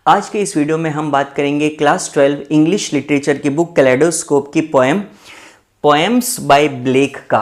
आज के इस वीडियो में हम बात करेंगे क्लास 12 इंग्लिश लिटरेचर की बुक कैलेडोस्कोप की पोएम्स बाय ब्लेक का।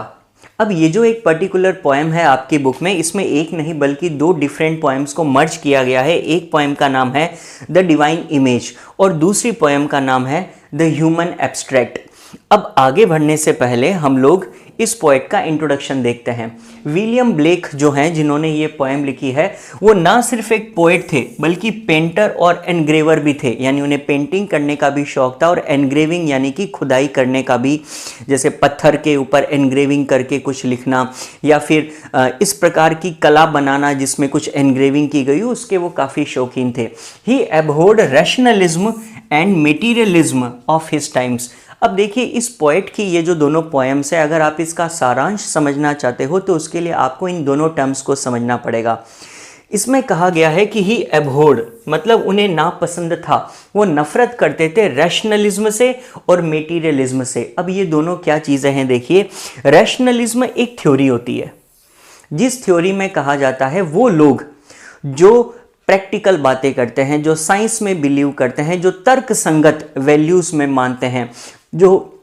अब ये जो एक पर्टिकुलर पोएम है आपकी बुक में, इसमें एक नहीं बल्कि दो डिफरेंट पोएम्स को मर्ज किया गया है। एक पोएम का नाम है द डिवाइन इमेज और दूसरी पोएम का नाम है द ह्यूमन एब्स्ट्रैक्ट। अब आगे बढ़ने से पहले हम लोग इस पोएट का इंट्रोडक्शन देखते हैं। विलियम ब्लेक जो हैं, जिन्होंने ये पोएम लिखी है, वो ना सिर्फ एक पोएट थे बल्कि पेंटर और एनग्रेवर भी थे। यानी उन्हें पेंटिंग करने का भी शौक था और एनग्रेविंग यानी कि खुदाई करने का भी, जैसे पत्थर के ऊपर एनग्रेविंग करके कुछ लिखना या फिर इस प्रकार की कला बनाना जिसमें कुछ एनग्रेविंग की गई हो, उसके वो काफ़ी शौकीन थे। He abhorred rationalism and materialism of his times. अब देखिए, इस पोएट की ये जो दोनों पोएम्स है, अगर आप इसका सारांश समझना चाहते हो तो उसके लिए आपको इन दोनों टर्म्स को समझना पड़ेगा। इसमें कहा गया है कि ही एबहोर्ड मतलब उन्हें नापसंद था, वो नफरत करते थे रैशनलिज्म से और मेटीरियलिज्म से। अब ये दोनों क्या चीज़ें हैं देखिए। रैशनलिज्म एक थ्योरी होती है जिस थ्योरी में कहा जाता है वो लोग जो प्रैक्टिकल बातें करते हैं, जो साइंस में बिलीव करते हैं, जो तर्क संगत वैल्यूज़ में मानते हैं, जो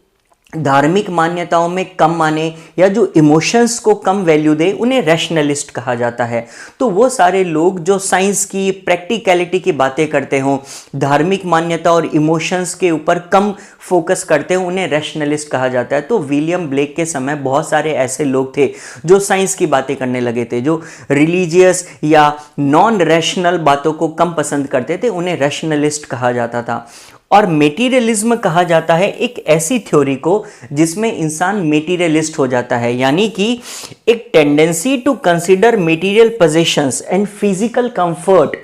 धार्मिक मान्यताओं में कम माने या जो इमोशंस को कम वैल्यू दे, उन्हें रैशनलिस्ट कहा जाता है। तो वो सारे लोग जो साइंस की प्रैक्टिकलिटी की बातें करते हों, धार्मिक मान्यता और इमोशंस के ऊपर कम फोकस करते हों, उन्हें रैशनलिस्ट कहा जाता है। तो विलियम ब्लेक के समय बहुत सारे ऐसे लोग थे जो साइंस की बातें करने लगे थे, जो रिलीजियस या नॉन रैशनल बातों को कम पसंद करते थे, उन्हें रैशनलिस्ट कहा जाता था। और मेटीरियलिज्म कहा जाता है एक ऐसी थ्योरी को जिसमें इंसान मेटीरियलिस्ट हो जाता है, यानी कि एक tendency to consider material possessions and physical comfort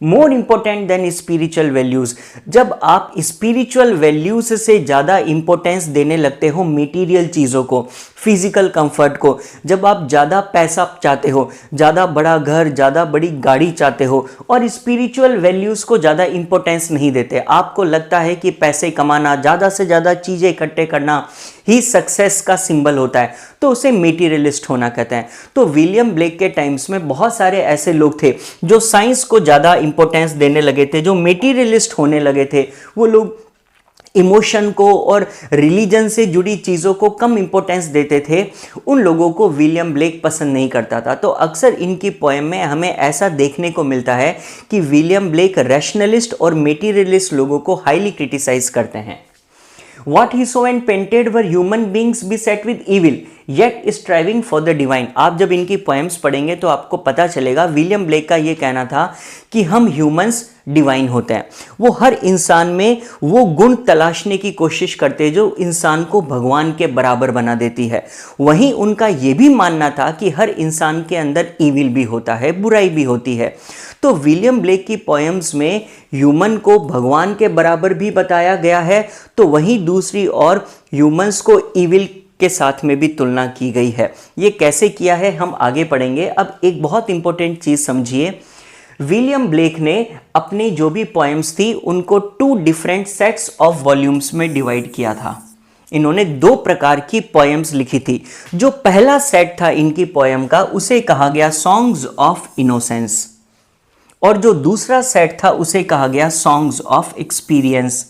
more important than spiritual values. जब आप स्पिरिचुअल वैल्यूज से ज़्यादा इंपॉर्टेंस देने लगते हो मेटीरियल चीज़ों को, फिजिकल कंफर्ट को, जब आप ज़्यादा पैसा चाहते हो, ज़्यादा बड़ा घर, ज़्यादा बड़ी गाड़ी चाहते हो और स्पिरिचुअल वैल्यूज़ को ज़्यादा इंपॉर्टेंस नहीं देते, आपको लगता है कि पैसे कमाना, ज़्यादा से ज़्यादा चीज़ें इकट्ठे करना ही सक्सेस का सिंबल होता है, तो उसे मेटीरियलिस्ट होना कहते हैं। तो विलियम ब्लेक के टाइम्स में बहुत सारे ऐसे लोग थे जो साइंस को ज़्यादा इंपॉर्टेंस देने लगे थे, जो मेटीरियलिस्ट होने लगे थे। वो लोग इमोशन को और रिलीजन से जुड़ी चीज़ों को कम इंपॉर्टेंस देते थे। उन लोगों को विलियम ब्लेक पसंद नहीं करता था। तो अक्सर इनकी पोएम में हमें ऐसा देखने को मिलता है कि विलियम ब्लेक रैशनलिस्ट और मेटीरियलिस्ट लोगों को हाईली क्रिटिसाइज करते हैं। What he saw and painted were human beings beset with evil, yet striving for the divine। आप जब इनकी पोएम्स पढ़ेंगे तो आपको पता चलेगा विलियम ब्लेक का ये कहना था कि हम ह्यूमंस डिवाइन होते हैं। वो हर इंसान में वो गुण तलाशने की कोशिश करते हैं जो इंसान को भगवान के बराबर बना देती है। वहीं उनका ये भी मानना था कि हर इंसान के अंदर ईविल भी होता है, बुराई भी होती है। तो विलियम ब्लेक की पोएम्स में ह्यूमन को भगवान के बराबर भी बताया गया है, तो वहीं दूसरी ओर ह्यूमंस को ईविल के साथ में भी तुलना की गई है। ये कैसे किया है हम आगे पढ़ेंगे। अब एक बहुत इंपॉर्टेंट चीज़ समझिए, विलियम ब्लेक ने अपनी जो भी पोएम्स थी उनको 2 डिफरेंट सेट्स ऑफ वॉल्यूम्स में डिवाइड किया था। इन्होंने 2 प्रकार की पोएम्स लिखी थी। जो पहला सेट था इनकी पोएम का, उसे कहा गया सॉन्ग्स ऑफ इनोसेंस, और जो दूसरा सेट था उसे कहा गया सॉन्ग्स ऑफ एक्सपीरियंस।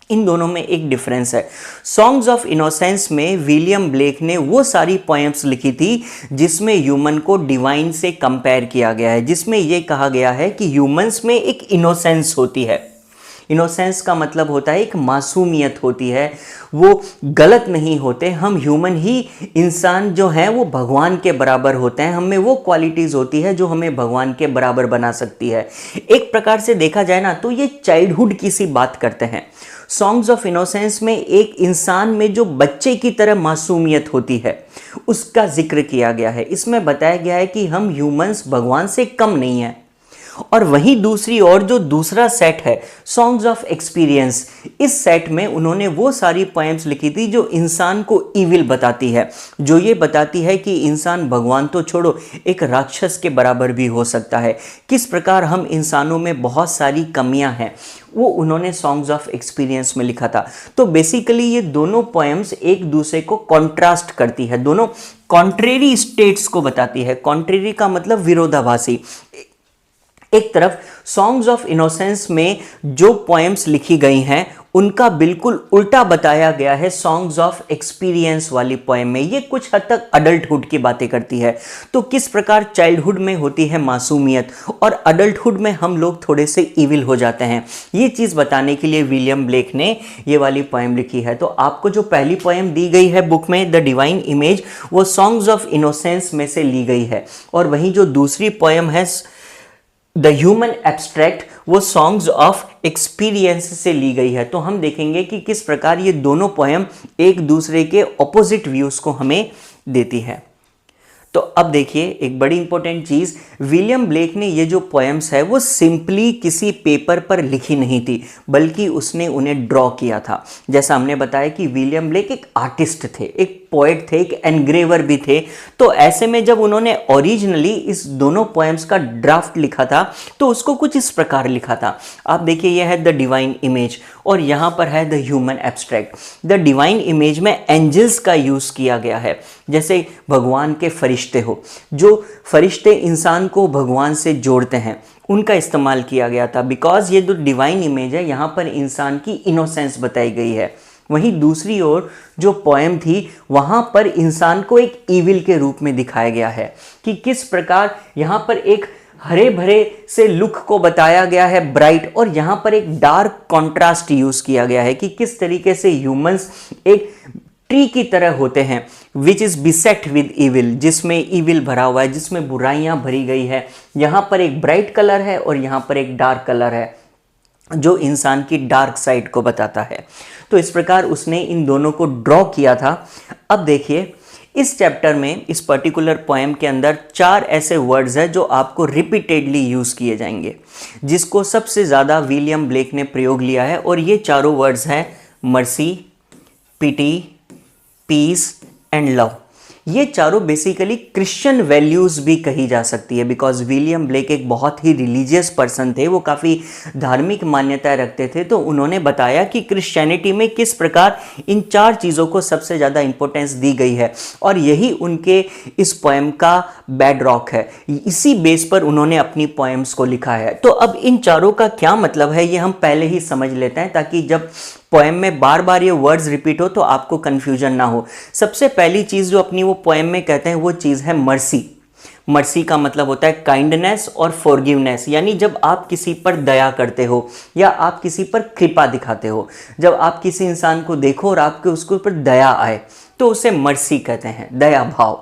इन दोनों में एक डिफरेंस है। सॉन्ग्स ऑफ इनोसेंस में विलियम ब्लेक ने वो सारी पोएम्स लिखी थी जिसमें ह्यूमन को डिवाइन से कंपेयर किया गया है, जिसमें यह कहा गया है कि ह्यूमंस में एक इनोसेंस होती है। इनोसेंस का मतलब होता है एक मासूमियत होती है, वो गलत नहीं होते। हम ह्यूमन ही इंसान जो हैं वो भगवान के बराबर होते हैं। हमें वो क्वालिटीज़ होती है जो हमें भगवान के बराबर बना सकती है। एक प्रकार से देखा जाए ना तो ये चाइल्डहुड की सी बात करते हैं। सॉन्ग्स ऑफ इनोसेंस में एक इंसान में जो बच्चे की तरह मासूमियत होती है उसका जिक्र किया गया है। इसमें बताया गया है कि हम ह्यूमंस भगवान से कम नहीं हैं। और वहीं दूसरी ओर जो दूसरा सेट है सॉन्ग्स ऑफ एक्सपीरियंस, इस सेट में उन्होंने वो सारी पोएम्स लिखी थी जो इंसान को ईविल बताती है, जो ये बताती है कि इंसान भगवान तो छोड़ो एक राक्षस के बराबर भी हो सकता है। किस प्रकार हम इंसानों में बहुत सारी कमियां हैं, वो उन्होंने सॉन्ग्स ऑफ एक्सपीरियंस में लिखा था। तो बेसिकली ये दोनों पोएम्स एक दूसरे को कॉन्ट्रास्ट करती है, दोनों कॉन्ट्रेरी स्टेट्स को बताती है। कॉन्ट्रेरी का मतलब विरोधाभासी। एक तरफ सॉन्ग्स ऑफ इनोसेंस में जो पोएम्स लिखी गई हैं उनका बिल्कुल उल्टा बताया गया है सॉन्ग्स ऑफ एक्सपीरियंस वाली पोएम में। ये कुछ हद तक अडल्टहुड की बातें करती है। तो किस प्रकार चाइल्डहुड में होती है मासूमियत और अडल्टहुड में हम लोग थोड़े से इविल हो जाते हैं, ये चीज़ बताने के लिए विलियम ब्लेक ने ये वाली पोएम लिखी है। तो आपको जो पहली पोएम दी गई है बुक में, द डिवाइन इमेज, वो सॉन्ग्स ऑफ इनोसेंस में से ली गई है, और वहीं जो दूसरी पोएम है द ह्यूमन एब्स्ट्रैक्ट, वो सॉन्ग्स ऑफ एक्सपीरियंस से ली गई है। तो हम देखेंगे कि किस प्रकार ये दोनों पोएम एक दूसरे के ऑपोजिट व्यूज को हमें देती है। तो अब देखिए एक बड़ी इंपॉर्टेंट चीज, विलियम ब्लेक ने ये जो पोएम्स है वो सिंपली किसी पेपर पर लिखी नहीं थी, बल्कि उसने उन्हें ड्रॉ किया था। जैसा हमने बताया कि विलियम ब्लेक एक आर्टिस्ट थे, एक पोएट थे, एक एनग्रेवर भी थे। तो ऐसे में जब उन्होंने ओरिजिनली इस दोनों पोएम्स का ड्राफ्ट लिखा था तो उसको कुछ इस प्रकार लिखा था। आप देखिए यह है द डिवाइन इमेज और यहाँ पर है the human abstract. The divine image में एंजल्स का यूज किया गया है, जैसे भगवान के फरिश्ते हो, जो फरिश्ते इंसान को भगवान से जोड़ते हैं, उनका इस्तेमाल किया गया था। बिकॉज ये जो डिवाइन इमेज है यहाँ पर इंसान की इनोसेंस बताई गई है। वहीं दूसरी ओर जो पोएम थी वहां पर इंसान को एक ईविल के रूप में दिखाया गया है कि किस प्रकार यहाँ पर एक हरे भरे से लुक को बताया गया है ब्राइट, और यहाँ पर एक डार्क कॉन्ट्रास्ट यूज किया गया है कि किस तरीके से ह्यूमंस एक ट्री की तरह होते हैं विच इज बिसेट विद इविल, जिसमें इविल भरा हुआ है, जिसमें बुराइयां भरी गई है। यहाँ पर एक ब्राइट कलर है और यहाँ पर एक डार्क कलर है जो इंसान की डार्क साइड को बताता है। तो इस प्रकार उसने इन दोनों को ड्रॉ किया था। अब देखिए इस चैप्टर में, इस पर्टिकुलर पोएम के अंदर 4 ऐसे वर्ड्स हैं जो आपको रिपीटेडली यूज किए जाएंगे, जिसको सबसे ज्यादा विलियम ब्लेक ने प्रयोग लिया है। और ये चारों वर्ड्स हैं mercy, pity, peace and love. ये चारों बेसिकली क्रिश्चियन वैल्यूज भी कही जा सकती है, बिकॉज विलियम ब्लेक एक बहुत ही रिलीजियस पर्सन थे, वो काफ़ी धार्मिक मान्यताएं रखते थे। तो उन्होंने बताया कि क्रिश्चियनिटी में किस प्रकार इन 4 चीज़ों को सबसे ज़्यादा इंपॉर्टेंस दी गई है, और यही उनके इस पोएम का बेड रॉक है। इसी बेस पर उन्होंने अपनी पोएम्स को लिखा है। तो अब इन चारों का क्या मतलब है ये हम पहले ही समझ लेते हैं, ताकि जब पोएम में बार बार ये वर्ड्स रिपीट हो तो आपको कंफ्यूजन ना हो। सबसे पहली चीज जो अपनी वो पोएम में कहते हैं वो चीज है मर्सी। मर्सी का मतलब होता है काइंडनेस और फॉरगिवनेस, यानी जब आप किसी पर दया करते हो या आप किसी पर कृपा दिखाते हो, जब आप किसी इंसान को देखो और आपके उसके ऊपर दया आए तो उसे मर्सी कहते हैं, दया भाव।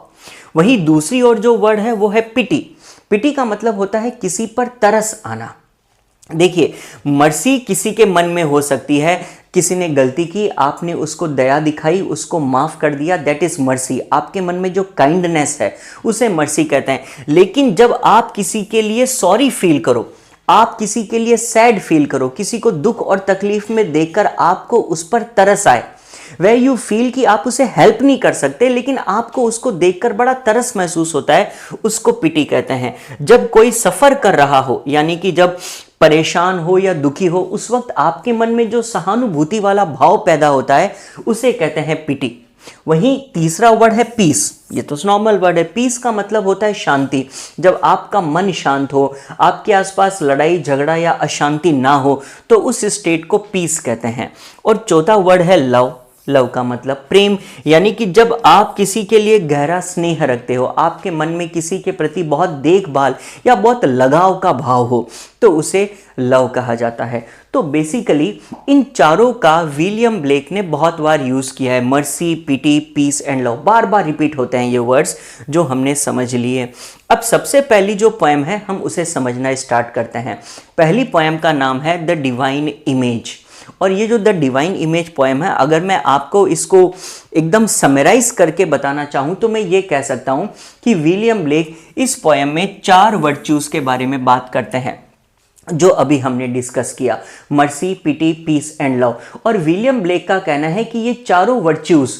वहीं दूसरी ओर जो वर्ड है वो है पिटी। पिटी का मतलब होता है किसी पर तरस आना। देखिए मर्सी किसी के मन में हो सकती है, किसी ने गलती की, आपने उसको दया दिखाई, उसको माफ कर दिया, दैट इज मर्सी। आपके मन में जो काइंडनेस है उसे मर्सी कहते हैं। लेकिन जब आप किसी के लिए सॉरी फील करो, आप किसी के लिए सैड फील करो, किसी को दुख और तकलीफ में देखकर आपको उस पर तरस आए, वे यू फील कि आप उसे हेल्प नहीं कर सकते लेकिन आपको उसको देखकर बड़ा तरस महसूस होता है, उसको पिटी कहते हैं। जब कोई सफर कर रहा हो, यानी कि जब परेशान हो या दुखी हो, उस वक्त आपके मन में जो सहानुभूति वाला भाव पैदा होता है उसे कहते हैं पिटी। वहीं तीसरा वर्ड है पीस। ये तो नॉर्मल वर्ड है। पीस का मतलब होता है शांति। जब आपका मन शांत हो, आपके आसपास लड़ाई झगड़ा या अशांति ना हो, तो उस स्टेट को पीस कहते हैं। और चौथा वर्ड है लव। लव का मतलब प्रेम, यानी कि जब आप किसी के लिए गहरा स्नेह रखते हो, आपके मन में किसी के प्रति बहुत देखभाल या बहुत लगाव का भाव हो, तो उसे लव कहा जाता है। तो बेसिकली इन चारों का विलियम ब्लेक ने बहुत बार यूज किया है। Mercy, pity, peace and love, बार बार रिपीट होते हैं ये वर्ड्स जो हमने समझ लिए। अब सबसे पहली जो पोएम है हम उसे समझना स्टार्ट करते हैं। पहली पोएम का नाम है द डिवाइन इमेज। और ये जो द डिवाइन इमेज पोएम है, अगर मैं आपको इसको एकदम समराइज करके बताना चाहूं तो मैं ये कह सकता हूं कि विलियम ब्लेक इस पोएम में 4 वर्च्यूज के बारे में बात करते हैं जो अभी हमने डिस्कस किया, mercy, pity, peace and love. और विलियम ब्लेक का कहना है कि ये चारों वर्च्यूज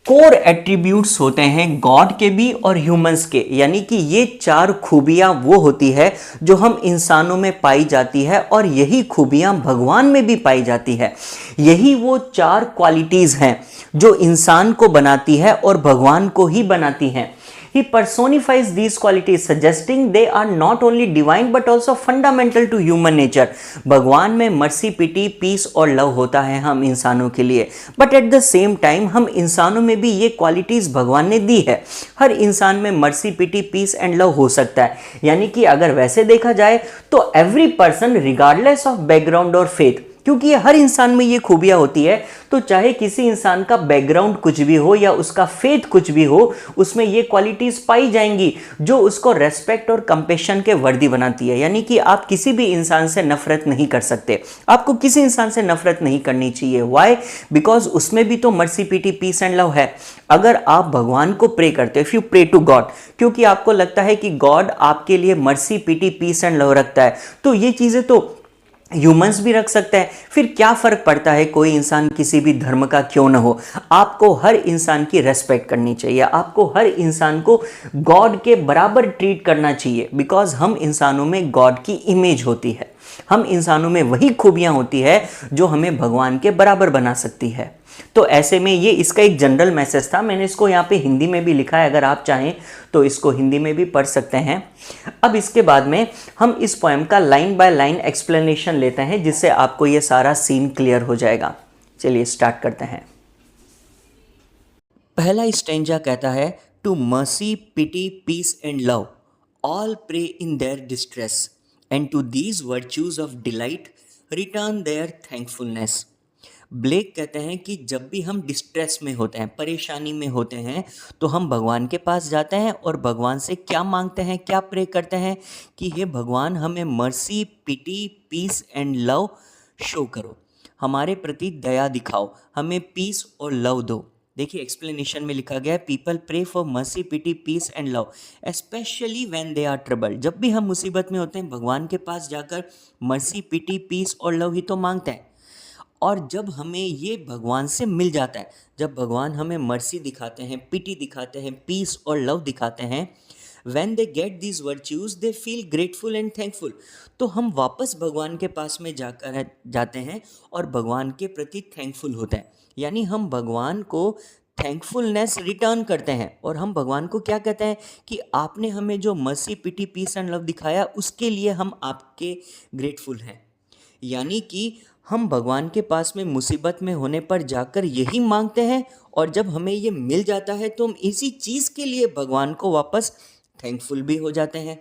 कोर एट्रीब्यूट्स होते हैं गॉड के भी और ह्यूमंस के, यानी कि ये 4 खूबियां वो होती है जो हम इंसानों में पाई जाती है और यही खूबियां भगवान में भी पाई जाती है। यही वो 4 क्वालिटीज हैं जो इंसान को बनाती है और भगवान को ही बनाती हैं। He personifies these qualities, suggesting they are not only divine but also fundamental to human nature. भगवान में मर्सी, पिटी, पीस और लव होता है हम इंसानों के लिए, but at the same time हम इंसानों में भी ये क्वालिटीज भगवान ने दी है। हर इंसान में mercy, pity, peace and love हो सकता है। यानी कि अगर वैसे देखा जाए तो every person regardless of background और फेथ, क्योंकि ये हर इंसान में ये खूबियां होती है, तो चाहे किसी इंसान का बैकग्राउंड कुछ भी हो या उसका फेथ कुछ भी हो, उसमें ये क्वालिटीज पाई जाएंगी जो उसको रेस्पेक्ट और कंपेशन के वर्दी बनाती है। यानी कि आप किसी भी इंसान से नफरत नहीं कर सकते, आपको किसी इंसान से नफरत नहीं करनी चाहिए। व्हाई? बिकॉज उसमें भी तो mercy, pity, peace and love है। अगर आप भगवान को प्रे करते हो, if you pray to God, क्योंकि आपको लगता है कि गॉड आपके लिए mercy, pity, peace and love रखता है, तो ये चीजें तो ह्यूमंस भी रख सकते हैं। फिर क्या फर्क पड़ता है कोई इंसान किसी भी धर्म का क्यों ना हो? आपको हर इंसान की रेस्पेक्ट करनी चाहिए, आपको हर इंसान को गॉड के बराबर ट्रीट करना चाहिए, बिकॉज हम इंसानों में गॉड की इमेज होती है, हम इंसानों में वही खूबियां होती है जो हमें भगवान के बराबर बना सकती है। तो ऐसे में ये इसका एक जनरल मैसेज था, मैंने इसको यहाँ पे हिंदी में भी लिखा है, अगर आप चाहें तो इसको हिंदी में भी पढ़ सकते हैं। अब इसके बाद में हम इस पोएम का लाइन बाय लाइन एक्सप्लेनेशन लेते हैं, जिससे आपको ये सारा सीन क्लियर हो जाएगा। चलिए स्टार्ट करते हैं। पहला स्टेंजा कहता है, to mercy, pity, peace and love all pray in their distress and to these virtues of delight return their thankfulness. Blake कहते हैं कि जब भी हम डिस्ट्रेस में होते हैं, परेशानी में होते हैं, तो हम भगवान के पास जाते हैं और भगवान से क्या मांगते हैं, क्या प्रे करते हैं कि हे भगवान हमें mercy, pity, peace and love show करो, हमारे प्रति दया दिखाओ, हमें पीस और लव दो। देखिए एक्सप्लेनेशन में लिखा गया है, people pray for mercy, pity, peace and love specially when they are troubled. जब भी हम मुसीबत में होते हैं, भगवान के पास जाकर मर्सी, पिटी, पीस और लव ही तो मांगते हैं। और जब हमें ये भगवान से मिल जाता है, जब भगवान हमें मर्सी दिखाते हैं, पिटी दिखाते हैं, पीस और लव दिखाते हैं, when they get these virtues they feel grateful and thankful, तो हम वापस भगवान के पास में जाते हैं और भगवान के प्रति थैंकफुल होते हैं। यानी हम भगवान को थैंकफुलनेस रिटर्न करते हैं और हम भगवान को क्या कहते हैं कि आपने हमें जो mercy, pity, peace and love दिखाया उसके लिए हम आपके ग्रेटफुल हैं। यानी कि हम भगवान के पास में मुसीबत में होने पर जाकर यही मांगते हैं, और जब हमें ये मिल जाता है तो हम इसी चीज़ के लिए भगवान को वापस थैंकफुल भी हो जाते हैं।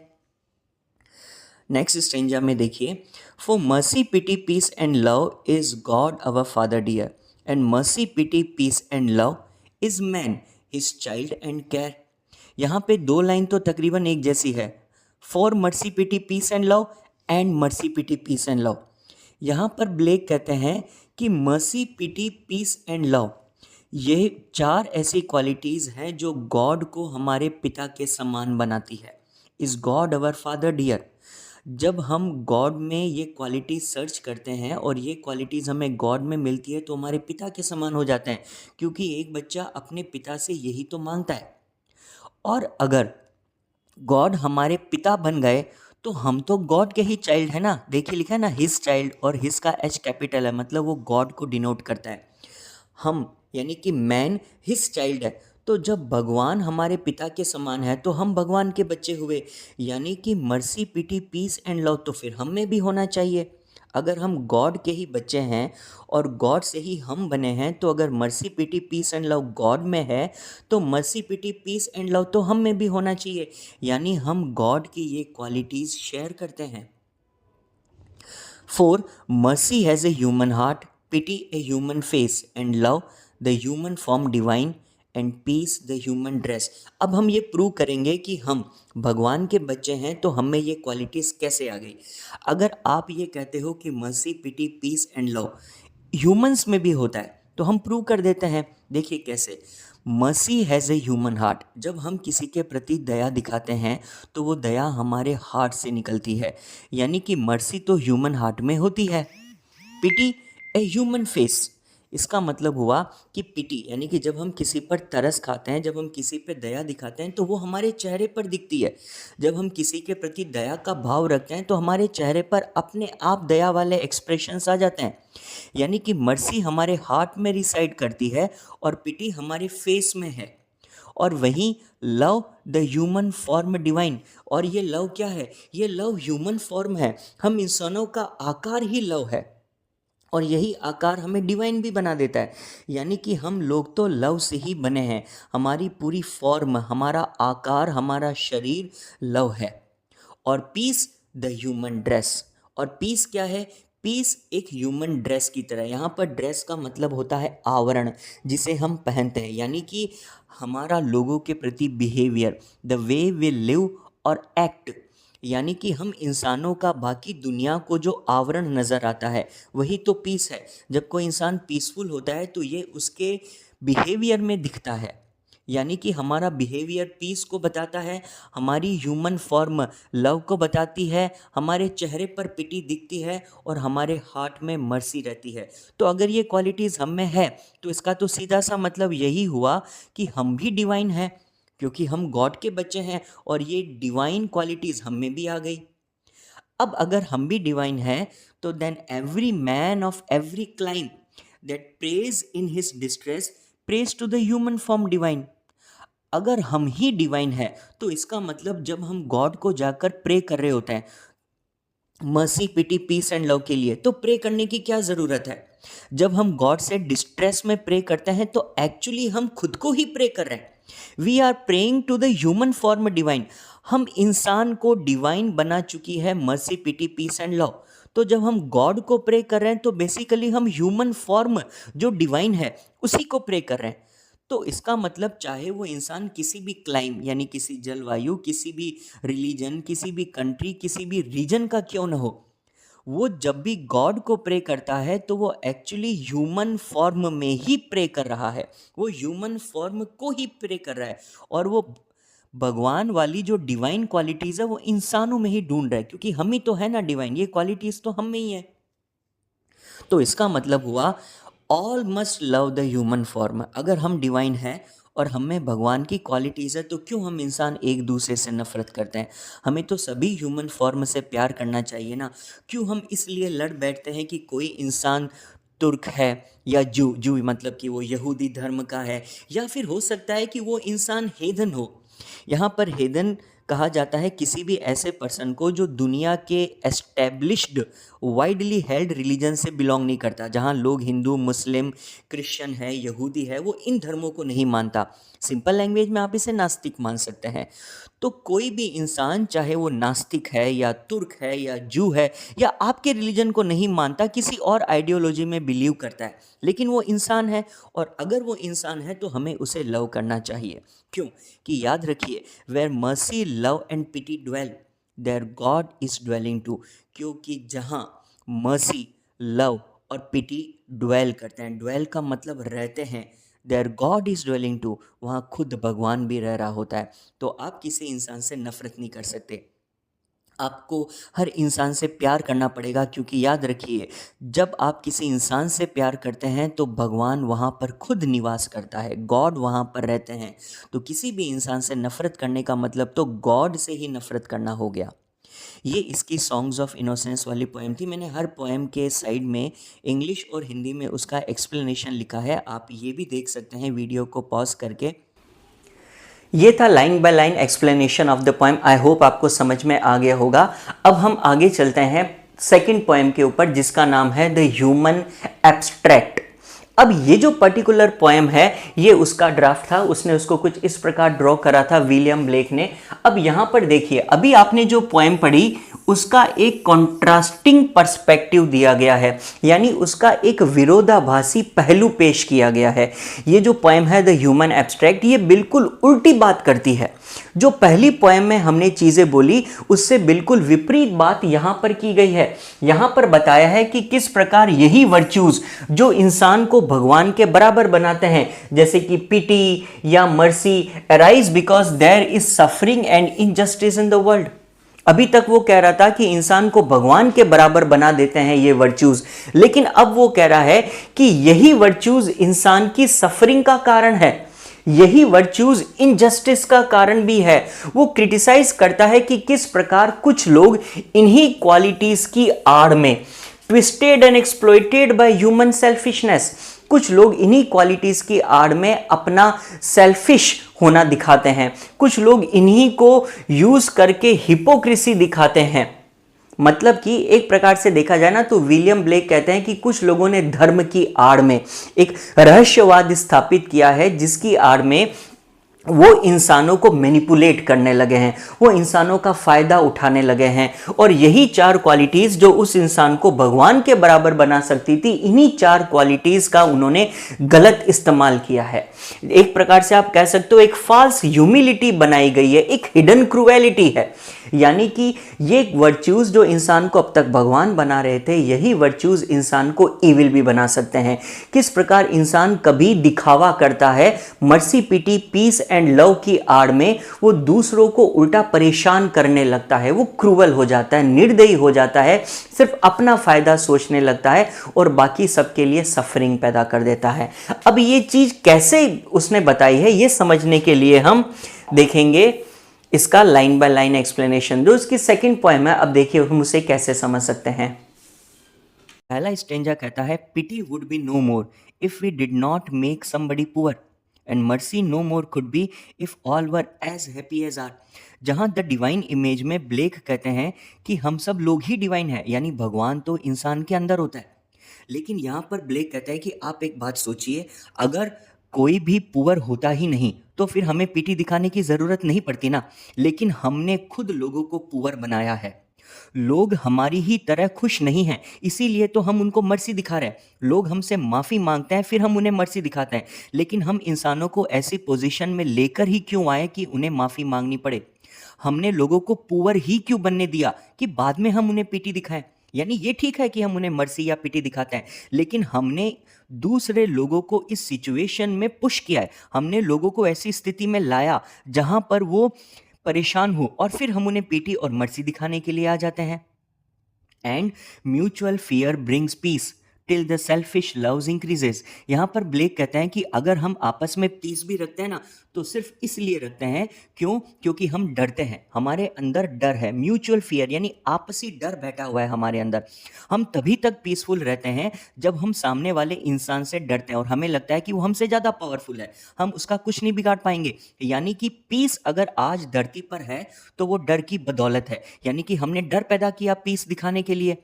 नेक्स्ट स्टेंजा में देखिए, for mercy, pity, peace and love is God our father dear and mercy, pity, peace and love is man his child and care. यहाँ पे दो लाइन तो तकरीबन एक जैसी है, for mercy, pity, peace and love and mercy, pity, peace and love. यहाँ पर ब्लेक कहते हैं कि mercy, pity, peace and love ये चार ऐसी क्वालिटीज़ हैं जो गॉड को हमारे पिता के समान बनाती है। Is God our father dear. जब हम गॉड में ये क्वालिटीज़ सर्च करते हैं और ये क्वालिटीज़ हमें गॉड में मिलती है तो हमारे पिता के समान हो जाते हैं, क्योंकि एक बच्चा अपने पिता से यही तो मांगता है। और अगर गॉड हमारे पिता बन गए तो हम तो गॉड के ही चाइल्ड है ना। देखिए लिखा है ना हिज चाइल्ड, और हिज का एच कैपिटल है, मतलब वो गॉड को डिनोट करता है। हम यानी कि मैन हिज चाइल्ड है, तो जब भगवान हमारे पिता के समान है तो हम भगवान के बच्चे हुए। यानी कि mercy, pity, peace and love तो फिर हम में भी होना चाहिए। अगर हम गॉड के ही बच्चे हैं और गॉड से ही हम बने हैं, तो अगर mercy, pity, peace and love God में है तो mercy, pity, peace and love तो हम में भी होना चाहिए। यानी हम गॉड की ये क्वालिटीज़ शेयर करते हैं। For, mercy has a human heart, pity a human face and love the human form divine and peace the human dress. अब हम ये प्रूव करेंगे कि हम भगवान के बच्चे हैं तो हमें ये क्वालिटीज़ कैसे आ गई। अगर आप ये कहते हो कि mercy, pity, peace and love humans में भी होता है तो हम प्रूव कर देते हैं। देखिए कैसे, mercy has a human heart, जब हम किसी के प्रति दया दिखाते हैं तो वो दया हमारे हार्ट से निकलती है। यानी कि मर्सी तो ह्यूमन हार्ट में होती है। पिटी ए ह्यूमन फेस, इसका मतलब हुआ कि पिटी यानी कि जब हम किसी पर तरस खाते हैं, जब हम किसी पे दया दिखाते हैं तो वो हमारे चेहरे पर दिखती है। जब हम किसी के प्रति दया का भाव रखते हैं तो हमारे चेहरे पर अपने आप दया वाले एक्सप्रेशंस आ जाते हैं। यानी कि मर्सी हमारे हार्ट में रिसाइड करती है और पिटी हमारे फेस में है। और वहीं love the human form divine, और ये लव क्या है, ये लव ह्यूमन फॉर्म है, हम इंसानों का आकार ही लव है और यही आकार हमें डिवाइन भी बना देता है। यानी कि हम लोग तो लव से ही बने हैं, हमारी पूरी फॉर्म, हमारा आकार, हमारा शरीर लव है। और पीस द ह्यूमन ड्रेस, और पीस क्या है, पीस एक ह्यूमन ड्रेस की तरह, यहाँ पर ड्रेस का मतलब होता है आवरण जिसे हम पहनते हैं, यानी कि हमारा लोगों के प्रति behaviour, the way we live और एक्ट, यानी कि हम इंसानों का बाकी दुनिया को जो आवरण नज़र आता है वही तो पीस है। जब कोई इंसान पीसफुल होता है तो ये उसके बिहेवियर में दिखता है, यानी कि हमारा बिहेवियर पीस को बताता है, हमारी ह्यूमन फॉर्म लव को बताती है, हमारे चेहरे पर पिटी दिखती है और हमारे हार्ट में मर्सी रहती है। तो अगर ये क्वालिटीज़ हम में है तो इसका तो सीधा सा मतलब यही हुआ कि हम भी डिवाइन हैं, क्योंकि हम गॉड के बच्चे हैं और ये डिवाइन क्वालिटीज़ हम में भी आ गई। अब अगर हम भी डिवाइन हैं तो then every man of every clime that prays in his distress prays to the human form divine. अगर हम ही डिवाइन है तो इसका मतलब जब हम गॉड को जाकर प्रे कर रहे होते हैं mercy pity peace and love के लिए, तो प्रे करने की क्या ज़रूरत है। जब हम गॉड से डिस्ट्रेस में प्रे करते हैं तो एक्चुअली हम खुद को ही प्रे कर रहे हैं। We are praying to the human form divine, हम इंसान को डिवाइन बना चुकी है mercy pity peace and love. तो जब हम गॉड को प्रे कर रहे हैं तो बेसिकली हम ह्यूमन फॉर्म जो डिवाइन है उसी को प्रे कर रहे हैं। तो इसका मतलब चाहे वो इंसान किसी भी क्लाइम, यानी किसी जलवायु, किसी भी रिलीजन, किसी भी कंट्री, किसी भी रीजन का क्यों ना हो, वो जब भी गॉड को प्रे करता है तो वो एक्चुअली ह्यूमन फॉर्म में ही प्रे कर रहा है, वो ह्यूमन फॉर्म को ही प्रे कर रहा है और वो भगवान वाली जो डिवाइन क्वालिटीज़ है वो इंसानों में ही ढूंढ रहा है, क्योंकि हम ही तो है ना डिवाइन, ये क्वालिटीज़ तो हम में ही है। तो इसका मतलब हुआ all must love the human form. अगर हम डिवाइन हैं और हम में भगवान की क्वालिटीज़ है तो क्यों हम इंसान एक दूसरे से नफरत करते हैं। हमें तो सभी ह्यूमन फॉर्म से प्यार करना चाहिए ना। क्यों हम इसलिए लड़ बैठते हैं कि कोई इंसान तुर्क है या जू मतलब कि वो यहूदी धर्म का है, या फिर हो सकता है कि वो इंसान हेदन हो। यहाँ पर हेदन कहा जाता है किसी भी ऐसे पर्सन को जो दुनिया के एस्टेब्लिश्ड वाइडली हेल्ड रिलीजन से बिलोंग नहीं करता, जहाँ लोग हिंदू, मुस्लिम, क्रिश्चियन है, यहूदी है, वो इन धर्मों को नहीं मानता। सिंपल लैंग्वेज में आप इसे नास्तिक मान सकते हैं। तो कोई भी इंसान, चाहे वो नास्तिक है या तुर्क है या जू है या आपके रिलीजन को नहीं मानता, किसी और आइडियोलॉजी में बिलीव करता है, लेकिन वो इंसान है। और अगर वो इंसान है तो हमें उसे लव करना चाहिए। क्यों कि याद रखिए, where mercy love and pity dwell there God is dwelling too. क्योंकि जहाँ मर्सी, लव और पिटी ड्वेल करते हैं, ड्वेल का मतलब रहते हैं, there God is dwelling too, वहाँ खुद भगवान भी रह रहा होता है। तो आप किसी इंसान से नफरत नहीं कर सकते, आपको हर इंसान से प्यार करना पड़ेगा। क्योंकि याद रखिए, जब आप किसी इंसान से प्यार करते हैं तो भगवान वहाँ पर खुद निवास करता है, गॉड वहाँ पर रहते हैं। तो किसी भी इंसान से नफ़रत करने का मतलब तो गॉड से ही नफ़रत करना हो गया। ये इसकी सॉन्ग्स ऑफ इनोसेंस वाली पोएम थी। मैंने हर पोएम के साइड में इंग्लिश और हिंदी में उसका एक्सप्लेनेशन लिखा है, आप ये भी देख सकते हैं वीडियो को पॉज करके। ये था line by line explanation of the poem. I hope आपको समझ में आ गया होगा। अब हम आगे चलते हैं सेकंड पोएम के ऊपर, जिसका नाम है द ह्यूमन एब्स्ट्रैक्ट। अब ये जो पर्टिकुलर पोएम है ये उसका ड्राफ्ट था, उसने उसको कुछ इस प्रकार ड्रॉ करा था विलियम ब्लेक ने। अब यहाँ पर देखिए, अभी आपने जो पोएम पढ़ी उसका एक कॉन्ट्रास्टिंग पर्सपेक्टिव दिया गया है, यानी उसका एक विरोधाभासी पहलू पेश किया गया है। ये जो पोएम है द ह्यूमन एब्स्ट्रैक्ट, ये बिल्कुल उल्टी बात करती है। जो पहली पोएम में हमने चीज़ें बोली उससे बिल्कुल विपरीत बात यहाँ पर की गई है। यहाँ पर बताया है कि किस प्रकार यही वर्च्यूज जो इंसान को भगवान के बराबर बनाते हैं, जैसे कि पिटी या mercy, arise because there is suffering and injustice in the world. अभी तक वो कह रहा था कि इंसान को भगवान के बराबर बना देते हैं ये वर्च्यूज, लेकिन अब वो कह रहा है कि यही वर्च्यूज इंसान की सफरिंग का कारण है, यही वर्च्यूज इनजस्टिस का कारण भी है। वो क्रिटिसाइज करता है कि किस प्रकार कुछ लोग इन्हीं क्वालिटीज की आड़ में twisted and exploited by human selfishness, कुछ लोग इन्हीं क्वालिटीज की आड़ में अपना सेल्फिश होना दिखाते हैं, कुछ लोग इन्हीं को यूज करके हिपोक्रेसी दिखाते हैं। मतलब कि एक प्रकार से देखा जाए ना तो विलियम ब्लेक कहते हैं कि कुछ लोगों ने धर्म की आड़ में एक रहस्यवाद स्थापित किया है, जिसकी आड़ में वो इंसानों को मैनिपुलेट करने लगे हैं, वो इंसानों का फायदा उठाने लगे हैं। और यही चार क्वालिटीज जो उस इंसान को भगवान के बराबर बना सकती थी, इन्हीं चार क्वालिटीज का उन्होंने गलत इस्तेमाल किया है। एक प्रकार से आप कह सकते हो एक फॉल्स ह्यूमिलिटी बनाई गई है, एक हिडन क्रूएलिटी है। यानी कि ये वर्च्यूज जो इंसान को अब तक भगवान बना रहे थे, यही वर्च्यूज इंसान को इविल भी बना सकते हैं। किस प्रकार इंसान कभी दिखावा करता है, mercy pity peace and love की आड़ में वो दूसरों को उल्टा परेशान करने लगता है, वो क्रूवल हो जाता है, निर्दयी हो जाता है, सिर्फ अपना फायदा सोचने लगता है और बाकी सबके लिए सफरिंग पैदा कर देता है। अब ये चीज कैसे उसने बताई है, ये समझने के लिए हम देखेंगे इसका लाइन बाय लाइन एक्सप्लेनेशन। जो इसकी सेकंड पोएम है, अब देखिए हम उसे कैसे समझ सकते हैं। पहला स्टेंजा कहता है, pity would be no more if we did not make somebody poor and mercy no more could be if all were as happy as are. जहां द डिवाइन इमेज में ब्लेक कहते हैं कि हम सब लोग ही डिवाइन है, यानी भगवान तो इंसान के अंदर होता है। लेकिन यहां पर ब्लेक कहता है कि आप एक बात सोचिए, अगर कोई भी पुअर होता ही नहीं तो फिर हमें पीटी दिखाने की जरूरत नहीं पड़ती ना। लेकिन हमने खुद लोगों को पुअर बनाया है, लोग हमारी ही तरह खुश नहीं हैं, इसीलिए तो हम उनको मर्सी दिखा रहे हैं। लोग हमसे माफी मांगते हैं, फिर हम उन्हें मर्सी दिखाते हैं। लेकिन हम इंसानों को ऐसी पोजीशन में लेकर ही क्यों आए कि उन्हें माफी मांगनी पड़े? हमने लोगों को पुअर ही क्यों बनने दिया कि बाद में हम उन्हें पीटी दिखाएं? यानी ये ठीक है कि हम उन्हें मर्सी या पीटी दिखाते हैं, लेकिन हमने दूसरे लोगों को इस सिचुएशन में पुश किया है, हमने लोगों को ऐसी स्थिति में लाया जहां पर वो परेशान हो और फिर हम उन्हें पीटी और मर्सी दिखाने के लिए आ जाते हैं। And mutual fear brings peace till the selfish loves increases. यहाँ पर ब्लेक कहते हैं कि अगर हम आपस में पीस भी रखते हैं ना, तो सिर्फ इसलिए रखते हैं क्योंकि हम डरते हैं, हमारे अंदर डर है। म्यूचुअल फियर यानी आपसी डर बैठा हुआ है हमारे अंदर। हम तभी तक पीसफुल रहते हैं जब हम सामने वाले इंसान से डरते हैं और हमें लगता है कि वो हमसे ज़्यादा पावरफुल है, हम उसका कुछ नहीं बिगाड़ पाएंगे। यानी कि पीस अगर आज धरती पर है तो वो डर की बदौलत है, यानी कि हमने डर पैदा किया पीस दिखाने के लिए।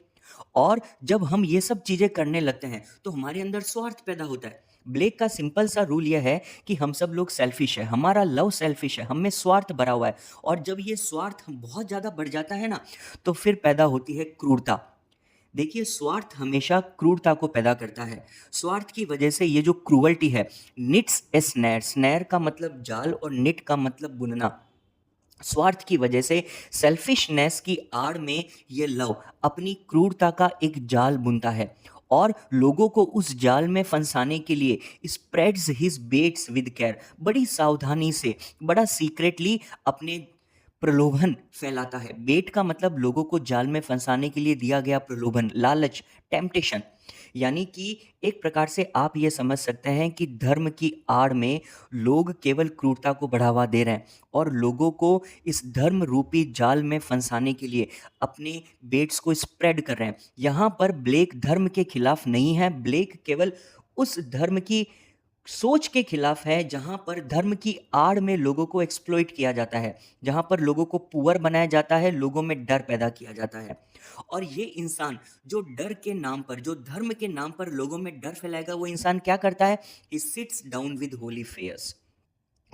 और जब हम ये सब चीजें करने लगते हैं तो हमारे अंदर स्वार्थ पैदा होता है। ब्लेक का सिंपल सा रूल यह है कि हम सब लोग सेल्फिश है, हमारा लव सेल्फिश है, हम में स्वार्थ भरा हुआ है। और जब ये स्वार्थ बहुत ज्यादा बढ़ जाता है ना, तो फिर पैदा होती है क्रूरता। देखिए, स्वार्थ हमेशा क्रूरता को पैदा करता है। स्वार्थ की वजह से ये जो क्रूअल्टी है, निट्स ए स्नैर, स्नैर का मतलब जाल और निट का मतलब बुनना। स्वार्थ की वजह से, सेल्फिशनेस की आड़ में ये लव अपनी क्रूरता का एक जाल बुनता है और लोगों को उस जाल में फंसाने के लिए spreads his baits with care, बड़ी सावधानी से, बड़ा सीक्रेटली अपने प्रलोभन फैलाता है। बेट का मतलब लोगों को जाल में फंसाने के लिए दिया गया प्रलोभन, लालच, टेम्पटेशन। यानी कि एक प्रकार से आप ये समझ सकते हैं कि धर्म की आड़ में लोग केवल क्रूरता को बढ़ावा दे रहे हैं और लोगों को इस धर्म रूपी जाल में फंसाने के लिए अपने बेट्स को स्प्रेड कर रहे हैं। यहाँ पर ब्लेक धर्म के खिलाफ नहीं है, ब्लेक केवल उस धर्म की सोच के खिलाफ है जहां पर धर्म की आड़ में लोगों को एक्सप्लॉइट किया जाता है, जहां पर लोगों को पुअर बनाया जाता है, लोगों में डर पैदा किया जाता है। और ये इंसान जो डर के नाम पर, जो धर्म के नाम पर लोगों में डर फैलाएगा, वो इंसान क्या करता है? He sits down with holy fears.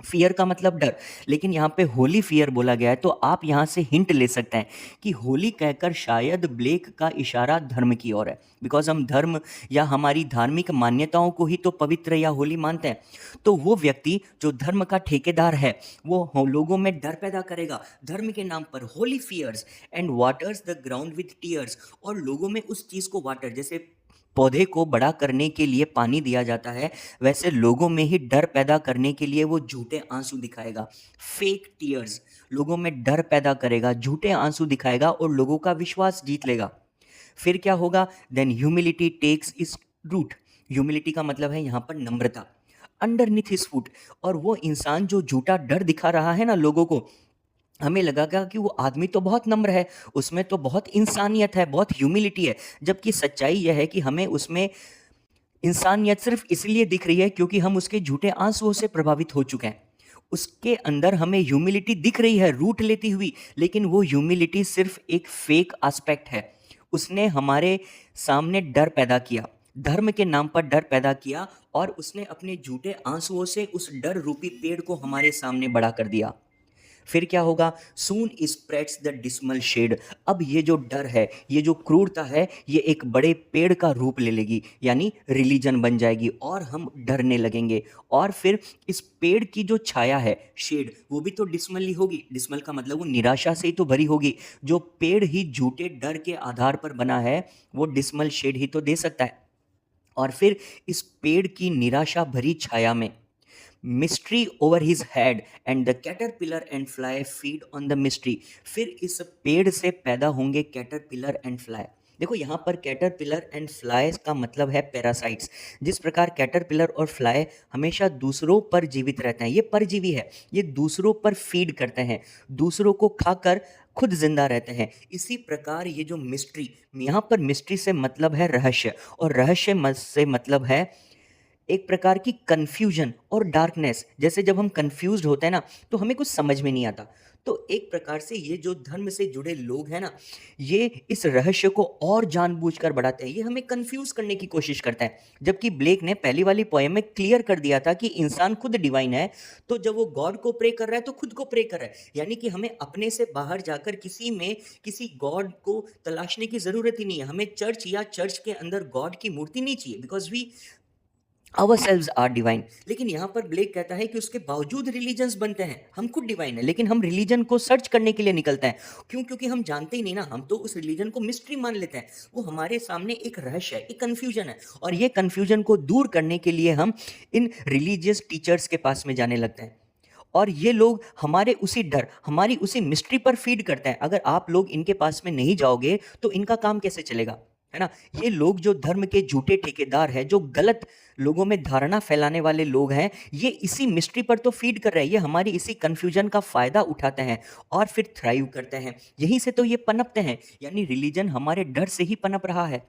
Fear का मतलब डर, लेकिन यहाँ पे होली फियर बोला गया है, तो आप यहाँ से हिंट ले सकते हैं कि होली कहकर शायद ब्लेक का इशारा धर्म की ओर है, बिकॉज हम धर्म या हमारी धार्मिक मान्यताओं को ही तो पवित्र या होली मानते हैं। तो वो व्यक्ति जो धर्म का ठेकेदार है, वो लोगों में डर पैदा करेगा धर्म के नाम पर, holy fears and waters the ground with tears, और लोगों में उस चीज़ को वाटर, जैसे पौधे को बड़ा करने के लिए पानी दिया जाता है, वैसे लोगों में ही डर पैदा करने के लिए वो झूठे आंसू दिखाएगा। फेक टीयर्स लोगों में डर पैदा करेगा, झूठे आंसू दिखाएगा और लोगों का विश्वास जीत लेगा। फिर क्या होगा? Then humility takes its root. Humility का मतलब है यहाँ पर नम्रता, अंडरनीथ हिज फुट। और वो इंसान जो झूठा डर दिखा रहा है ना लोगों को, हमें लगेगा कि वो आदमी तो बहुत नम्र है, उसमें तो बहुत इंसानियत है, बहुत ह्यूमिलिटी है, जबकि सच्चाई यह है कि हमें उसमें इंसानियत सिर्फ इसलिए दिख रही है क्योंकि हम उसके झूठे आंसुओं से प्रभावित हो चुके हैं। उसके अंदर हमें ह्यूमिलिटी दिख रही है रूट लेती हुई, लेकिन वो ह्यूमिलिटी सिर्फ एक फेक एस्पेक्ट है। उसने हमारे सामने डर पैदा किया, धर्म के नाम पर डर पैदा किया, और उसने अपने झूठे आंसुओं से उस डर रूपी पेड़ को हमारे सामने बड़ा कर दिया। फिर क्या होगा? सून स्प्रेड्स द डिस्मल शेड। अब ये जो डर है, ये जो क्रूरता है, ये एक बड़े पेड़ का रूप ले लेगी, यानी रिलीजन बन जाएगी और हम डरने लगेंगे। और फिर इस पेड़ की जो छाया है, शेड, वो भी तो डिस्मल ही होगी। डिस्मल का मतलब वो निराशा से ही तो भरी होगी। जो पेड़ ही झूठे डर के आधार पर बना है, वो डिस्मल शेड ही तो दे सकता है। और फिर इस पेड़ की निराशा भरी छाया में mystery over his head and the caterpillar and fly feed on the mystery. फिर इस पेड़ से पैदा होंगे कैटरपिलर एंड फ्लाई। देखो यहाँ पर कैटरपिलर एंड फ्लाई का मतलब है पैरासाइट्स। जिस प्रकार कैटरपिलर और फ्लाई हमेशा दूसरों पर जीवित रहते हैं, ये परजीवी है, ये दूसरों पर फीड करते हैं, दूसरों को खाकर खुद जिंदा रहते हैं। इसी प्रकार ये जो मिस्ट्री, यहाँ पर मिस्ट्री से मतलब है रहस्य, और रहस्य से मतलब है एक प्रकार की कंफ्यूजन और डार्कनेस। जैसे जब हम कंफ्यूज्ड होते हैं ना, तो हमें कुछ समझ में नहीं आता। तो एक प्रकार से ये जो धर्म से जुड़े लोग हैं ना, ये इस रहस्य को और जानबूझकर बढ़ाते हैं, ये हमें कंफ्यूज करने की कोशिश करते हैं। जबकि ब्लेक ने पहली वाली पोएम में क्लियर कर दिया था कि इंसान खुद डिवाइन है, तो जब वो गॉड को प्रे कर रहा है तो खुद को प्रे कर रहा है। यानी कि हमें अपने से बाहर जाकर किसी गॉड को तलाशने की जरूरत ही नहीं है। हमें चर्च या चर्च के अंदर गॉड की मूर्ति नहीं चाहिए, because we ourselves are divine। लेकिन यहाँ पर ब्लेक कहता है कि उसके बावजूद रिलीजन्स बनते हैं, हम खुद डिवाइन है, लेकिन हम रिलीजन को सर्च करने के लिए निकलते हैं। क्यों? क्योंकि हम जानते ही नहीं ना, हम तो उस रिलीजन को मिस्ट्री मान लेते हैं। वो हमारे सामने एक रहस्य है, एक कन्फ्यूजन है, और ये कन्फ्यूजन को दूर करने के लिए हम इन रिलीजियस टीचर्स के पास में जाने लगते हैं। और ये लोग हमारे उसी डर, हमारी उसी मिस्ट्री पर फीड करते हैं। अगर आप लोग इनके पास में नहीं जाओगे तो इनका काम कैसे चलेगा, है ना? ये लोग जो धर्म के झूठे ठेकेदार हैं, जो गलत लोगों में धारणा फैलाने वाले लोग हैं, ये इसी मिस्ट्री पर तो फीड कर रहे हैं, ये हमारी इसी कंफ्यूजन का फायदा उठाते हैं और फिर थ्राइव करते हैं। यहीं से तो ये पनपते हैं, यानी रिलीजन हमारे डर से ही पनप रहा है।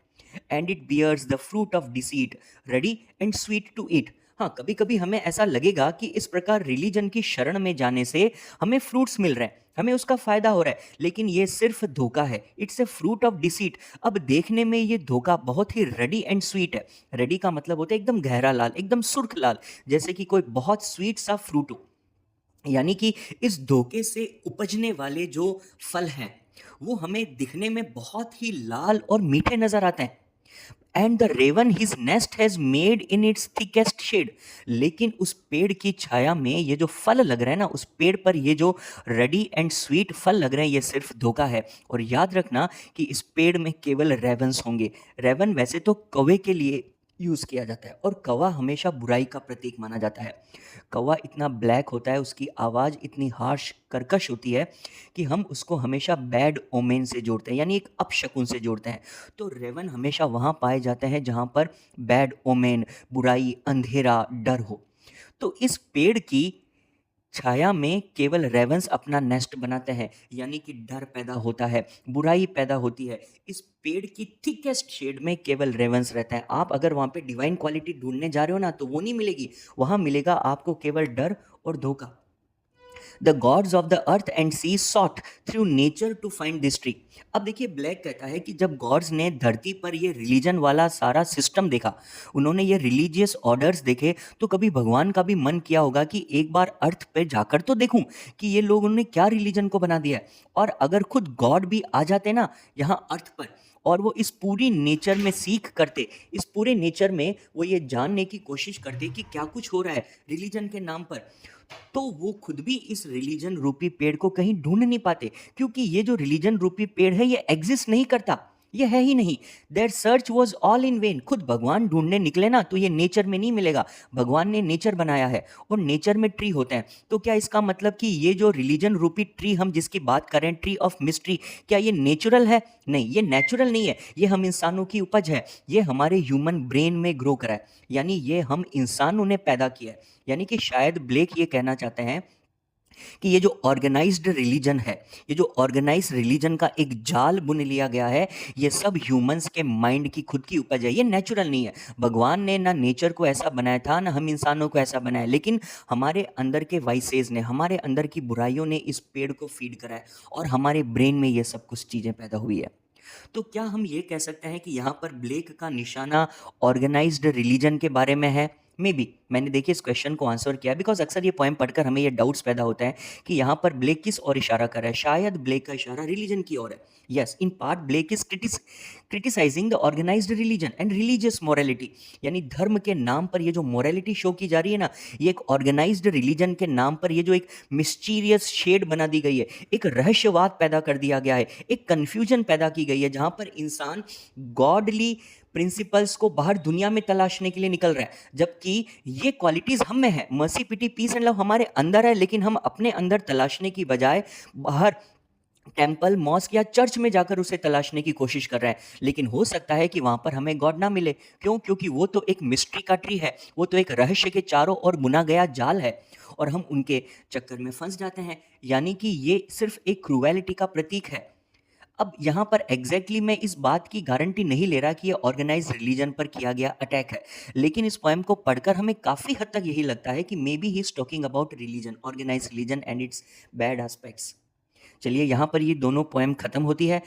And it bears the fruit of deceit, ready and sweet to eat. हाँ, कभी कभी हमें ऐसा लगेगा कि इस प्रकार रिलीजन की शरण में जाने से हमें फ्रूट्स मिल रहे हैं, हमें उसका फायदा हो रहा है, लेकिन ये सिर्फ धोखा है। It's a fruit of deceit. अब देखने में ये धोखा बहुत ही रेडी एंड स्वीट है। रेडी का मतलब होता है एकदम गहरा लाल, एकदम सुर्ख लाल, जैसे कि कोई बहुत स्वीट सा फ्रूट हो। यानी कि इस धोखे से उपजने वाले जो फल हैं, वो हमें दिखने में बहुत ही लाल और मीठे नजर आते हैं। And the raven his nest has made in its thickest shade. लेकिन उस पेड़ की छाया में ये जो फल लग रहे हैं ना, उस पेड़ पर ये जो रेडी एंड स्वीट फल लग रहे हैं, ये सिर्फ धोखा है। और याद रखना कि इस पेड़ में केवल रेवंस होंगे। रेवन वैसे तो कौवे के लिए यूज़ किया जाता है, और कौवा हमेशा बुराई का प्रतीक माना जाता है। कौवा इतना ब्लैक होता है, उसकी आवाज़ इतनी हार्श कर्कश होती है कि हम उसको हमेशा बैड ओमेन से जोड़ते हैं, यानी एक अपशकुन से जोड़ते हैं। तो रेवन हमेशा वहाँ पाए जाते हैं जहाँ पर बैड ओमेन, बुराई, अंधेरा, डर हो। तो इस पेड़ की छाया में केवल रेवंस अपना नेस्ट बनाते हैं, यानी कि डर पैदा होता है, बुराई पैदा होती है। इस पेड़ की थिकेस्ट शेड में केवल रेवंस रहता है। आप अगर वहाँ पे डिवाइन क्वालिटी ढूंढने जा रहे हो ना, तो वो नहीं मिलेगी, वहाँ मिलेगा आपको केवल डर और धोखा। The gods of the earth and sea sought through nature to find this tree. अब देखिए, ब्लैक कहता है कि जब गॉड्स ने धरती पर ये रिलीजन वाला सारा सिस्टम देखा, उन्होंने ये रिलीजियस ऑर्डर्स देखे, तो कभी भगवान का भी मन किया होगा कि एक बार अर्थ पे जाकर तो देखूं कि ये लोगों ने क्या रिलीजन को बना दिया है। और अगर खुद गॉड भी आ जाते ना यहाँ अर्थ पर, और वो इस पूरी नेचर में सीख करते, इस पूरे नेचर में वो ये जानने की कोशिश करते कि क्या कुछ हो रहा है रिलीजन के नाम पर, तो वो खुद भी इस रिलीजन रूपी पेड़ को कहीं ढूंढ नहीं पाते, क्योंकि ये जो रिलीजन रूपी पेड़ है ये एग्जिस्ट नहीं करता, ये है ही नहीं। Their search was all in vain. खुद भगवान ढूंढने निकले ना, तो ये नेचर में नहीं मिलेगा। भगवान ने नेचर बनाया है, और नेचर में ट्री होते हैं। तो क्या इसका मतलब कि ये जो रिलीजन रूपी ट्री हम जिसकी बात करें, ट्री ऑफ मिस्ट्री, क्या ये नेचुरल है? नहीं, ये नेचुरल नहीं है, ये हम इंसानों की उपज है। ये हमारे ह्यूमन ब्रेन में ग्रो करा है, यानी ये हम इंसानों ने पैदा किया है। यानी कि शायद ब्लेक ये कहना चाहते हैं कि ये जो ऑर्गेनाइज्ड रिलीजन है, ये जो ऑर्गेनाइज्ड रिलीजन का एक जाल बुन लिया गया है, ये सब ह्यूमंस के माइंड की खुद की उपज है। ये नेचुरल नहीं है। भगवान ने ना नेचर को ऐसा बनाया था, ना हम इंसानों को ऐसा बनाया, लेकिन हमारे अंदर के वाइसेस ने, हमारे अंदर की बुराइयों ने इस पेड़ को फीड करा है और हमारे ब्रेन में ये सब कुछ चीज़ें पैदा हुई है। तो क्या हम ये कह सकते हैं कि यहाँ पर ब्लेक का निशाना ऑर्गेनाइज्ड रिलीजन के बारे में है? मे बी मैंने देखिए इस क्वेश्चन को आंसर किया बिकॉज अक्सर ये पोएम पढ़कर हमें ये डाउट्स पैदा होते हैं कि यहाँ पर ब्लेक किस और इशारा कर रहा है। शायद ब्लेक का इशारा रिलीजन की ओर है। Yes, in part Blake is criticizing the organized religion and religious morality, यानी धर्म के नाम पर ये जो मोरालिटी शो की जा रही है ना, ये एक ऑर्गेनाइज्ड रिलीजन के नाम पर ये जो एक मिस्टीरियस शेड बना दी गई है, एक रहस्यवाद पैदा कर दिया गया है, एक कन्फ्यूजन पैदा की गई है, जहां पर इंसान गॉडली प्रिंसिपल्स को बाहर दुनिया में तलाशने के लिए निकल रहा है, जबकि ये क्वालिटीज हम में है, mercy, pity, peace and love हमारे अंदर है, लेकिन हम अपने अंदर तलाशने की बजाय बाहर टेम्पल, मॉस्क या चर्च में जाकर उसे तलाशने की कोशिश कर रहे हैं। लेकिन हो सकता है कि वहां पर हमें गॉड ना मिले। क्यों? क्योंकि वो तो एक मिस्ट्री का ट्री है, वो तो एक रहस्य के चारों ओर बुना गया जाल है और हम उनके चक्कर में फंस जाते हैं। यानी कि ये सिर्फ एक क्रूएलिटी का प्रतीक है। अब यहाँ पर एग्जैक्टली मैं इस बात की गारंटी नहीं ले रहा कि ये ऑर्गेनाइज रिलीजन पर किया गया अटैक है, लेकिन इस पोएम को पढ़कर हमें काफ़ी हद तक यही लगता है कि maybe he is talking about religion, organize religion and its bad aspects. चलिए यहाँ पर ये दोनों पोएम खत्म होती है।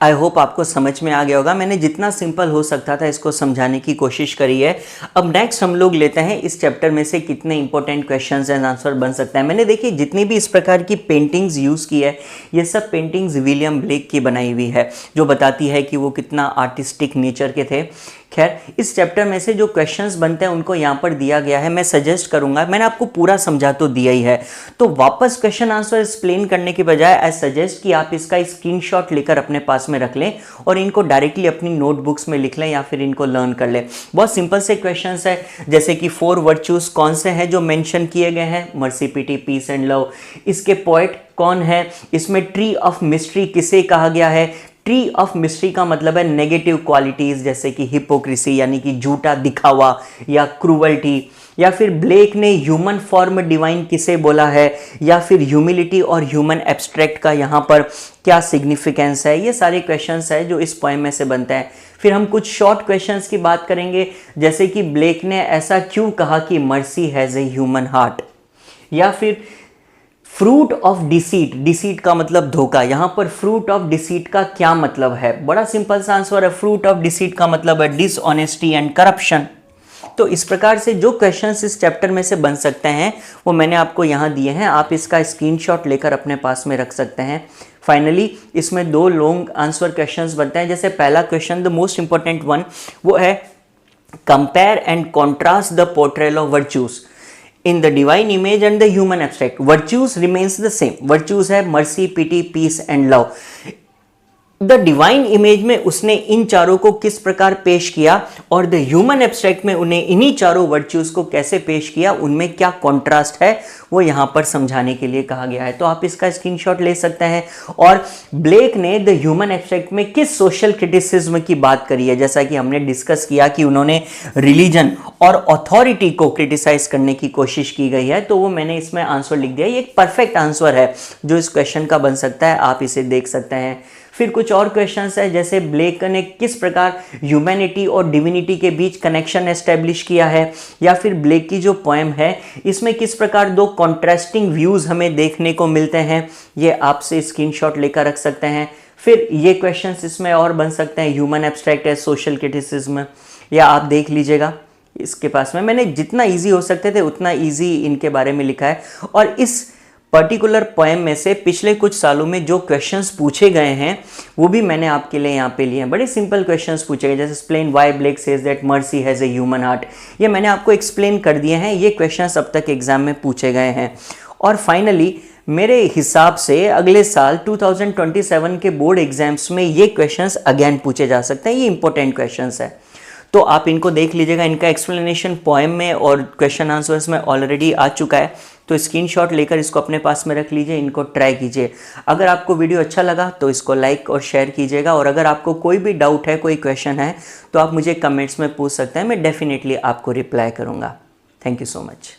आई होप आपको समझ में आ गया होगा। मैंने जितना सिंपल हो सकता था इसको समझाने की कोशिश करी है। अब नेक्स्ट हम लोग लेते हैं इस चैप्टर में से कितने इंपॉर्टेंट क्वेश्चंस एंड आंसर बन सकता है। मैंने देखिए जितनी भी इस प्रकार की पेंटिंग्स यूज़ की है, ये सब पेंटिंग्स विलियम ब्लेक की बनाई हुई है, जो बताती है कि वो कितना आर्टिस्टिक नेचर के थे। खैर, इस चैप्टर में से जो क्वेश्चंस बनते हैं उनको यहाँ पर दिया गया है। मैं सजेस्ट करूंगा, मैंने आपको पूरा समझा तो दिया ही है, तो वापस क्वेश्चन आंसर एक्सप्लेन करने के बजाय आई सजेस्ट कि आप इसका स्क्रीनशॉट लेकर अपने पास में रख लें और इनको डायरेक्टली अपनी नोटबुक्स में लिख लें या फिर इनको लर्न कर लें। बहुत सिंपल से क्वेश्चंस है, जैसे कि 4 वर्च्यूज कौन से हैं जो मेंशन किए गए हैं? Mercy, pity, peace and love. इसके पोएट कौन है? इसमें ट्री ऑफ मिस्ट्री किसे कहा गया है? ट्री ऑफ मिस्ट्री का मतलब है नेगेटिव क्वालिटीज, जैसे कि हिपोक्रेसी यानी कि झूठा दिखावा या क्रूवल्टी, या फिर ब्लेक ने ह्यूमन फॉर्म डिवाइन किसे बोला है, या फिर ह्यूमिलिटी और ह्यूमन एब्स्ट्रैक्ट का यहाँ पर क्या सिग्निफिकेंस है। ये सारे क्वेश्चंस है जो इस पोएम में से बनते हैं। फिर हम कुछ शॉर्ट क्वेश्चंस की बात करेंगे, जैसे कि ब्लेक ने ऐसा क्यों कहा कि mercy has a human heart, या फिर फ्रूट ऑफ डिसीट, डिसीट का मतलब धोखा, यहां पर फ्रूट ऑफ डिसीट का क्या मतलब है? बड़ा सिंपल सा आंसर है, फ्रूट ऑफ डिसीट का मतलब है डिसऑनेस्टी एंड करप्शन। तो इस प्रकार से जो क्वेश्चंस इस चैप्टर में से बन सकते हैं वो मैंने आपको यहां दिए हैं, आप इसका स्क्रीनशॉट लेकर अपने पास में रख सकते हैं। फाइनली इसमें 2 लॉन्ग आंसर क्वेश्चंस बनते हैं। जैसे पहला question, the most important one, वो है compare and contrast the portrayal of virtues in the divine image and the human abstract. Virtues remains the same. Virtues है mercy, pity, peace and love. The divine image में उसने इन चारों को किस प्रकार पेश किया और द ह्यूमन एब्स्ट्रैक्ट में उन्हें इन्हीं चारों वर्च्यूज को कैसे पेश किया, उनमें क्या कॉन्ट्रास्ट है, वो यहां पर समझाने के लिए कहा गया है। तो आप इसका स्क्रीनशॉट ले सकते हैं। और ब्लेक ने द ह्यूमन एब्स्ट्रैक्ट में किस सोशल क्रिटिसिज्म की बात करी है, जैसा कि हमने डिस्कस किया कि उन्होंने रिलीजन और अथॉरिटी को क्रिटिसाइज करने की कोशिश की गई है, तो वो मैंने इसमें आंसर लिख दिया। ये एक परफेक्ट आंसर है जो इस क्वेश्चन का बन सकता है, आप इसे देख सकते हैं। फिर कुछ और क्वेश्चंस है, जैसे ब्लेक ने किस प्रकार ह्यूमैनिटी और डिविनिटी के बीच कनेक्शन एस्टेब्लिश किया है, या फिर ब्लेक की जो पोएम है इसमें किस प्रकार 2 कॉन्ट्रास्टिंग व्यूज हमें देखने को मिलते हैं, ये आपसे स्क्रीनशॉट लेकर रख सकते हैं। फिर ये क्वेश्चंस इसमें और बन सकते हैं, ह्यूमन एब्स्ट्रैक्ट है, सोशल क्रिटिसिज्म, या आप देख लीजिएगा इसके पास में मैंने जितना ईजी हो सकते थे उतना ईजी इनके बारे में लिखा है। और इस पर्टिकुलर पोएम में से पिछले कुछ सालों में जो क्वेश्चंस पूछे गए हैं वो भी मैंने आपके लिए यहाँ पे लिए हैं। बड़े सिंपल क्वेश्चंस पूछे गए, जैसे explain why Blake says that mercy has a human heart, ये मैंने आपको एक्सप्लेन कर दिए हैं। ये क्वेश्चंस अब तक एग्जाम में पूछे गए हैं। और फाइनली मेरे हिसाब से अगले साल 2027 के बोर्ड एग्जाम्स में ये क्वेश्चंस अगेन पूछे जा सकते हैं। ये इंपॉर्टेंट क्वेश्चंस है, तो आप इनको देख लीजिएगा। इनका एक्सप्लेनेशन पोएम में और क्वेश्चन आंसर्स में ऑलरेडी आ चुका है, तो स्क्रीनशॉट लेकर इसको अपने पास में रख लीजिए, इनको ट्राई कीजिए। अगर आपको वीडियो अच्छा लगा तो इसको लाइक और शेयर कीजिएगा, और अगर आपको कोई भी डाउट है, कोई क्वेश्चन है, तो आप मुझे कमेंट्स में पूछ सकते हैं, मैं डेफिनेटली आपको रिप्लाई करूँगा। Thank you so much.